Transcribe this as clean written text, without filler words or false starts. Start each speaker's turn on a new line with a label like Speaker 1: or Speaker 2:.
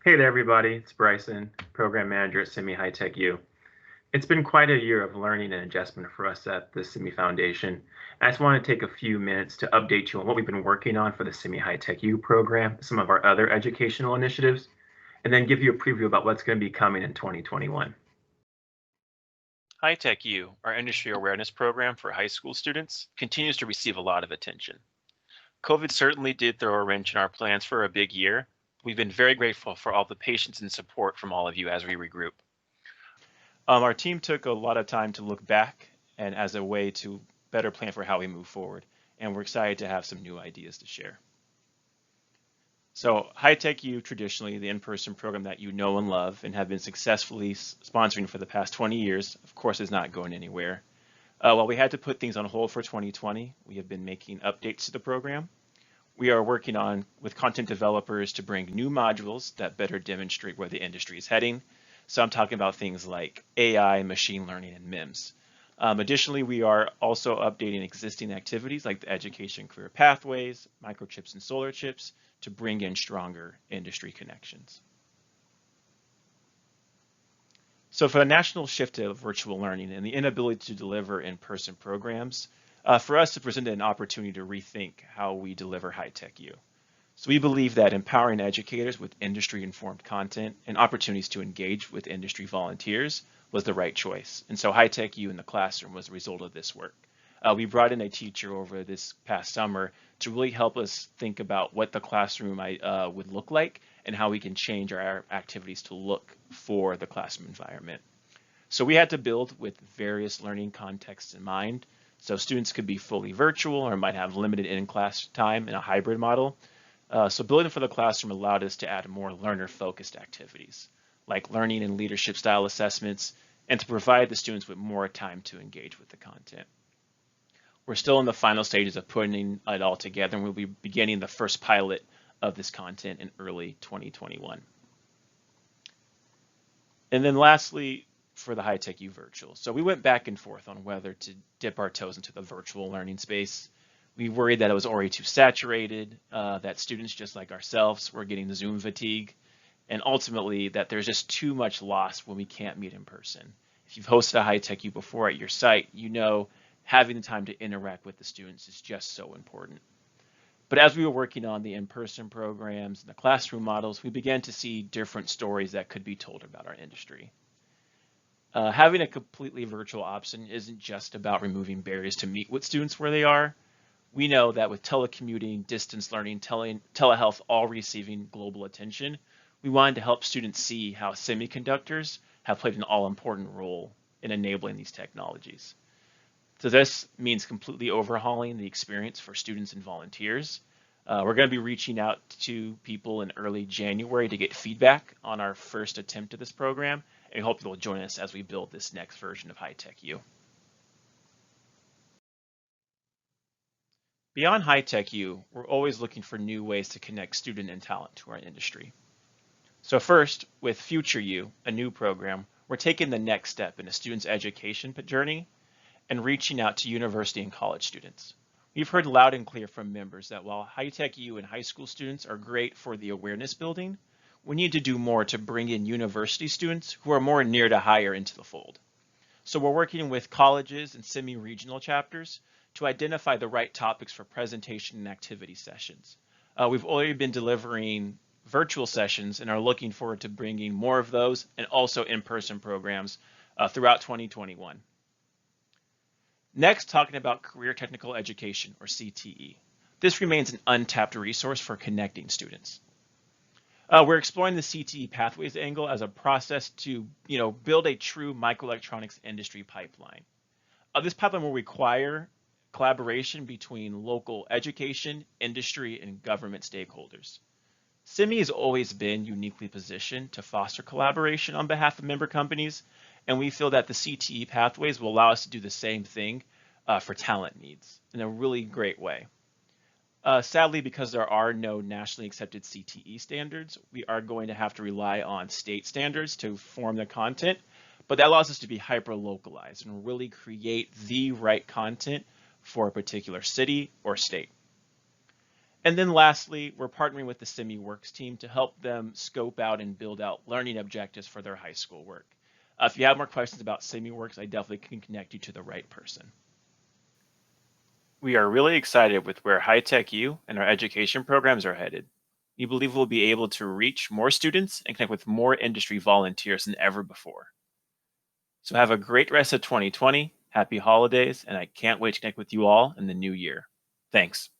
Speaker 1: Hey there, everybody. It's Bryson, Program Manager at Simi High Tech U. It's been quite a year of learning and adjustment for us at the Simi Foundation. I just want to take a few minutes to update you on what we've been working on for the Simi High Tech U program, some of our other educational initiatives, and then give you a preview about what's going to be coming in 2021.
Speaker 2: High Tech U, our industry awareness program for high school students, continues to receive a lot of attention. COVID certainly did throw a wrench in our plans for a big year. We've been very grateful for all the patience and support from all of you as we regroup.
Speaker 3: Our team took a lot of time to look back and as a way to better plan for how we move forward, and we're excited to have some new ideas to share. So High Tech U, traditionally the in-person program that you know and love and have been successfully sponsoring for the past 20 years, of course is not going anywhere. While we had to put things on hold for 2020, we have been making updates to the program. We are working on with content developers to bring new modules that better demonstrate where the industry is heading. So I'm talking about things like AI, machine learning, and MIMS. Additionally, we are also updating existing activities like the education career pathways, microchips and solar chips to bring in stronger industry connections. So for the national shift to virtual learning and the inability to deliver in-person programs, for us it presented an opportunity to rethink how we deliver High Tech U. So we believe that empowering educators with industry-informed content and opportunities to engage with industry volunteers was the right choice. And so High Tech U in the classroom was a result of this work. We brought in a teacher over this past summer to really help us think about what the classroom would look like and how we can change our activities to look for the classroom environment. So we had to build with various learning contexts in mind. So students could be fully virtual or might have limited in-class time in a hybrid model. So building for the classroom allowed us to add more learner-focused activities, like learning and leadership style assessments, and to provide the students with more time to engage with the content. We're still in the final stages of putting it all together, and we'll be beginning the first pilot of this content in early 2021. And then lastly, for the High Tech U virtual. So we went back and forth on whether to dip our toes into the virtual learning space. We worried that it was already too saturated, that students just like ourselves were getting Zoom fatigue, and ultimately that there's just too much loss when we can't meet in person. If you've hosted a High Tech U before at your site, you know having the time to interact with the students is just so important. But as we were working on the in-person programs and the classroom models, we began to see different stories that could be told about our industry. Having a completely virtual option isn't just about removing barriers to meet with students where they are. We know that with telecommuting, distance learning, telehealth all receiving global attention, we wanted to help students see how semiconductors have played an all-important role in enabling these technologies. So this means completely overhauling the experience for students and volunteers. We're going to be reaching out to people in early January to get feedback on our first attempt at this program, and we hope you'll join us as we build this next version of High Tech U. Beyond High Tech U, we're always looking for new ways to connect student and talent to our industry. So first, with Future U, a new program, we're taking the next step in a student's education journey and reaching out to university and college students. We've heard loud and clear from members that while High Tech U and high school students are great for the awareness building, we need to do more to bring in university students who are more near to higher into the fold. So we're working with colleges and semi-regional chapters to identify the right topics for presentation and activity sessions. We've already been delivering virtual sessions and are looking forward to bringing more of those and also in-person programs throughout 2021. Next, talking about career technical education, or CTE. This remains an untapped resource for connecting students. We're exploring the CTE pathways angle as a process to build a true microelectronics industry pipeline. This pipeline will require collaboration between local education, industry, and government stakeholders. CIMI has always been uniquely positioned to foster collaboration on behalf of member companies, and we feel that the CTE pathways will allow us to do the same thing for talent needs in a really great way. Sadly, because there are no nationally accepted CTE standards, we are going to have to rely on state standards to form the content, but that allows us to be hyper-localized and really create the right content for a particular city or state. And then lastly, we're partnering with the SemiWorks team to help them scope out and build out learning objectives for their high school work. If you have more questions about SemiWorks, I definitely can connect you to the right person.
Speaker 2: We are really excited with where High-Tech U and our education programs are headed. We believe we'll be able to reach more students and connect with more industry volunteers than ever before. So have a great rest of 2020, happy holidays, and I can't wait to connect with you all in the new year. Thanks.